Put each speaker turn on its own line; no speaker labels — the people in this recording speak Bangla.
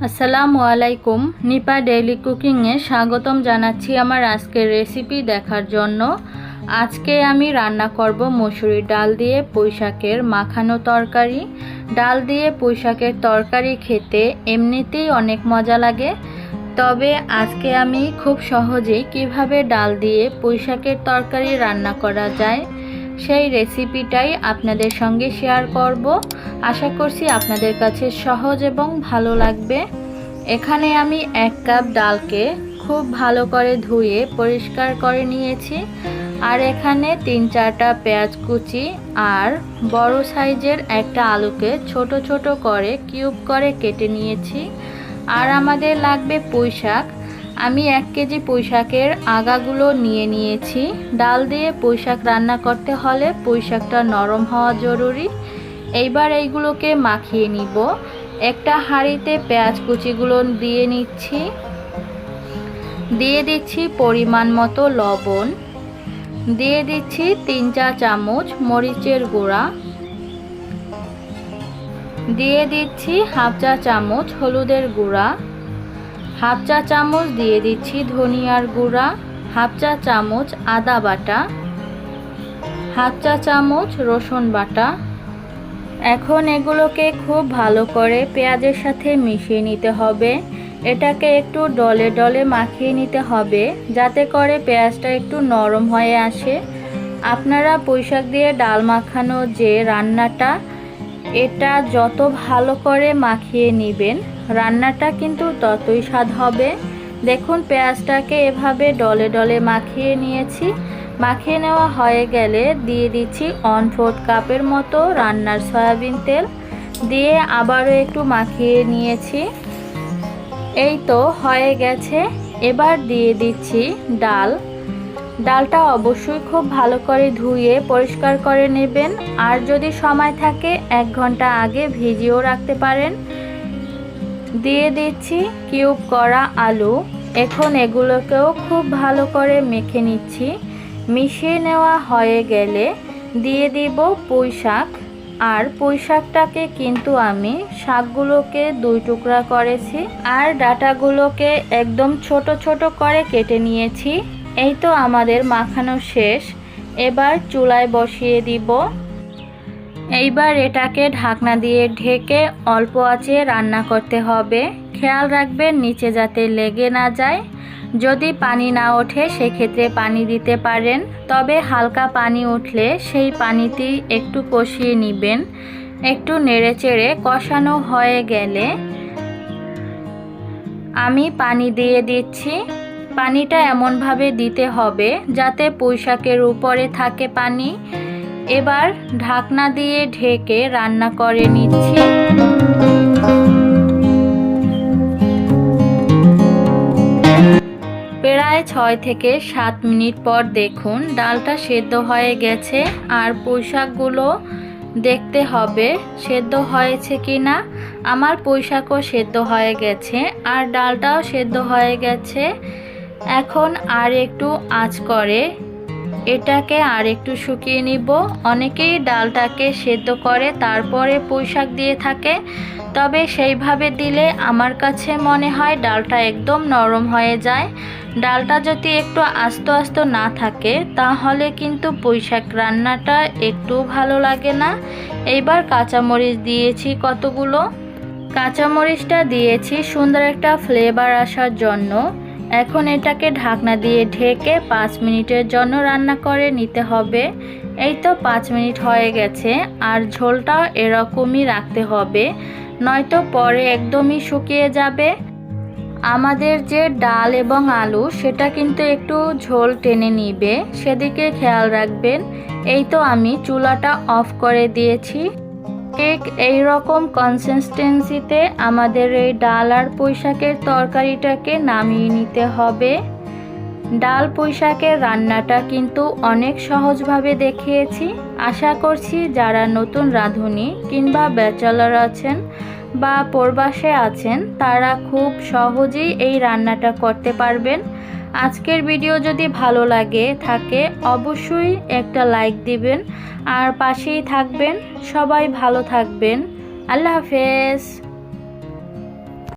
আসসালামু আলাইকুম। নিপা ডেইলি কুকিংয়ে স্বাগতম জানাচ্ছি আমার আজকের রেসিপি দেখার জন্য। আজকে আমি রান্না করব মসুরির ডাল দিয়ে পুঁইশাকের মাখানো তরকারি। ডাল দিয়ে পুঁইশাকের তরকারি খেতে এমনিতেই অনেক মজা লাগে, তবে আজকে আমি খুব সহজেই কিভাবে ডাল দিয়ে পুঁইশাকের তরকারি রান্না করা যায় সেই রেসিপিটাই আপনাদের সঙ্গে শেয়ার করব। আশা করছি আপনাদের কাছে সহজ এবং ভালো লাগবে। এখানে আমি 1 কাপ ডালকে খুব ভালো করে ধুয়ে পরিষ্কার করে নিয়েছি, আর এখানে 3-4টা পেঁয়াজ কুচি আর বড় সাইজের একটা আলুকে ছোট ছোট করে কিউব করে কেটে নিয়েছি। আর আমাদের লাগবে পুঁইশাক। আমি 1 কেজি পুঁইশাকের আগাগুলো নিয়ে নিয়েছি। ডাল দিয়ে পুঁইশাক রান্না করতে হলে পুঁইশাকটা নরম হওয়া জরুরি। এইবার এইগুলোকে মাখিয়ে নিব। একটা হাঁড়িতে পেঁয়াজ কুচিগুলো দিয়ে নিচ্ছি, দিয়ে দিচ্ছি পরিমাণ মতো লবণ, দিয়ে দিচ্ছি 3-4 চামচ মরিচের গুঁড়া, দিয়ে দিচ্ছি 1/2 চা চামচ হলুদের গুঁড়া, 1/2 চা চামচ দিয়ে দিচ্ছি ধনিয়ার গুঁড়া, 1/2 চা চামচ আদা বাটা, 1/2 চা চামচ রসুন বাটা। এখন এগুলোকে খুব ভালো করে পেঁয়াজের সাথে মিশিয়ে নিতে হবে। এটাকে একটু ডলে ডলে মাখিয়ে নিতে হবে যাতে করে পেঁয়াজটা একটু নরম হয়ে আসে। আপনারা পুঁইশাক দিয়ে ডাল মাখানো যে রান্নাটা, এটা যত ভালো করে মাখিয়ে নেবেন রান্নাটা কিন্তু ততই স্বাদ হবে। দেখুন পেঁয়াজটাকে এভাবে ডলে ডলে মাখিয়ে নিয়েছি। মাখিয়ে নেওয়া হয়ে গেলে দিয়ে দিচ্ছি 1/4 কাপের মতো রান্নার সয়াবিন তেল, দিয়ে আবারও একটু মাখিয়ে নিয়েছি। এই তো হয়ে গেছে। এবার দিয়ে দিচ্ছি ডাল। ডালটা অবশ্যই খুব ভালো করে ধুয়ে পরিষ্কার করে নেবেন, আর যদি সময় থাকে 1 ঘন্টা আগে ভিজিয়েও রাখতে পারেন। দিয়ে দিচ্ছি কিউব করা আলু। এখন এগুলোকেও খুব ভালো করে মেখে নিচ্ছি। মিশিয়ে নেওয়া হয়ে গেলে দিয়ে দিব পুঁইশাক। আর পুঁইশাকটাকে কিন্তু আমি শাকগুলোকে 2 টুকরা করেছি, আর ডাঁটাগুলোকে একদম ছোট ছোট করে কেটে নিয়েছি। এই তো আমাদের মাখানো শেষ। এবার চুলায় বসিয়ে দিব। এইবার এটাকে ঢাকনা দিয়ে ঢেকে অল্প আঁচে রান্না করতে হবে। খেয়াল রাখবেন নিচে যাতে লেগে না যায়। যদি পানি না ওঠে সেক্ষেত্রে পানি দিতে পারেন, তবে হালকা পানি উঠলে সেই পানিতেই একটু কষিয়ে নেবেন। একটু নেড়েচেড়ে কষানো হয়ে গেলে আমি পানি দিয়ে দিচ্ছি। পানিটা এমনভাবে দিতে হবে যাতে পুঁইশাকের উপরে থাকে পানি। এবার ঢাকনা দিয়ে ঢেকে রান্না করে নিচ্ছি। প্রায় 6 থেকে 7 মিনিট পর দেখুন ডালটা সেদ্ধ হয়ে গেছে, আর পুঁইশাকগুলো দেখতে হবে সেদ্ধ হয়েছে কিনা। আমার পুঁইশাকও সেদ্ধ হয়ে গেছে, আর ডালটাও সেদ্ধ হয়ে গেছে। এখন আর একটু আঁচ করে এটাকে আর একটু শুকিয়ে নিব। অনেকেই ডালটাকে সেদ্ধ করে তারপরে পুঁইশাক দিয়ে থাকে, তবে সেইভাবে দিলে আমার কাছে মনে হয় ডালটা একদম নরম হয়ে যায়। ডালটা যদি একটু আস্ত আস্ত না থাকে তাহলে কিন্তু পুঁইশাক রান্নাটা একটু ভালো লাগে না। এইবার কাঁচামরিচ দিয়েছি কতগুলো। কাঁচামরিচটা দিয়েছি সুন্দর একটা ফ্লেভার আসার জন্য। এখন এটাকে ঢাকনা দিয়ে ঢেকে 5 মিনিটের জন্য রান্না করে নিতে হবে। এই তো 5 মিনিট হয়ে গেছে, আর ঝোলটাও এরকমই রাখতে হবে, নয়তো পরে একদমই শুকিয়ে যাবে। আমাদের যে ডাল এবং আলু সেটা কিন্তু একটু ঝোল টেনে নিবে, সেদিকে খেয়াল রাখবেন। এই তো আমি চুলাটা অফ করে দিয়েছি। ঠিক এই রকম কনসিস্টেন্সিতে আমাদের এই ডাল আর পুঁইশাকের তরকারিটাকে নামিয়ে নিতে হবে। ডাল পুঁইশাকের রান্নাটা কিন্তু অনেক সহজভাবে দেখিয়েছি। আশা করছি যারা নতুন রাঁধুনি কিংবা ব্যাচেলর আছেন বা প্রবাসে আছেন তারা খুব সহজেই এই রান্নাটা করতে পারবেন। আজকের ভিডিও যদি ভালো লাগে থাকে অবশ্যই একটা লাইক দিবেন, আর পাশেই থাকবেন। সবাই ভালো থাকবেন। আল্লাহ হাফেজ।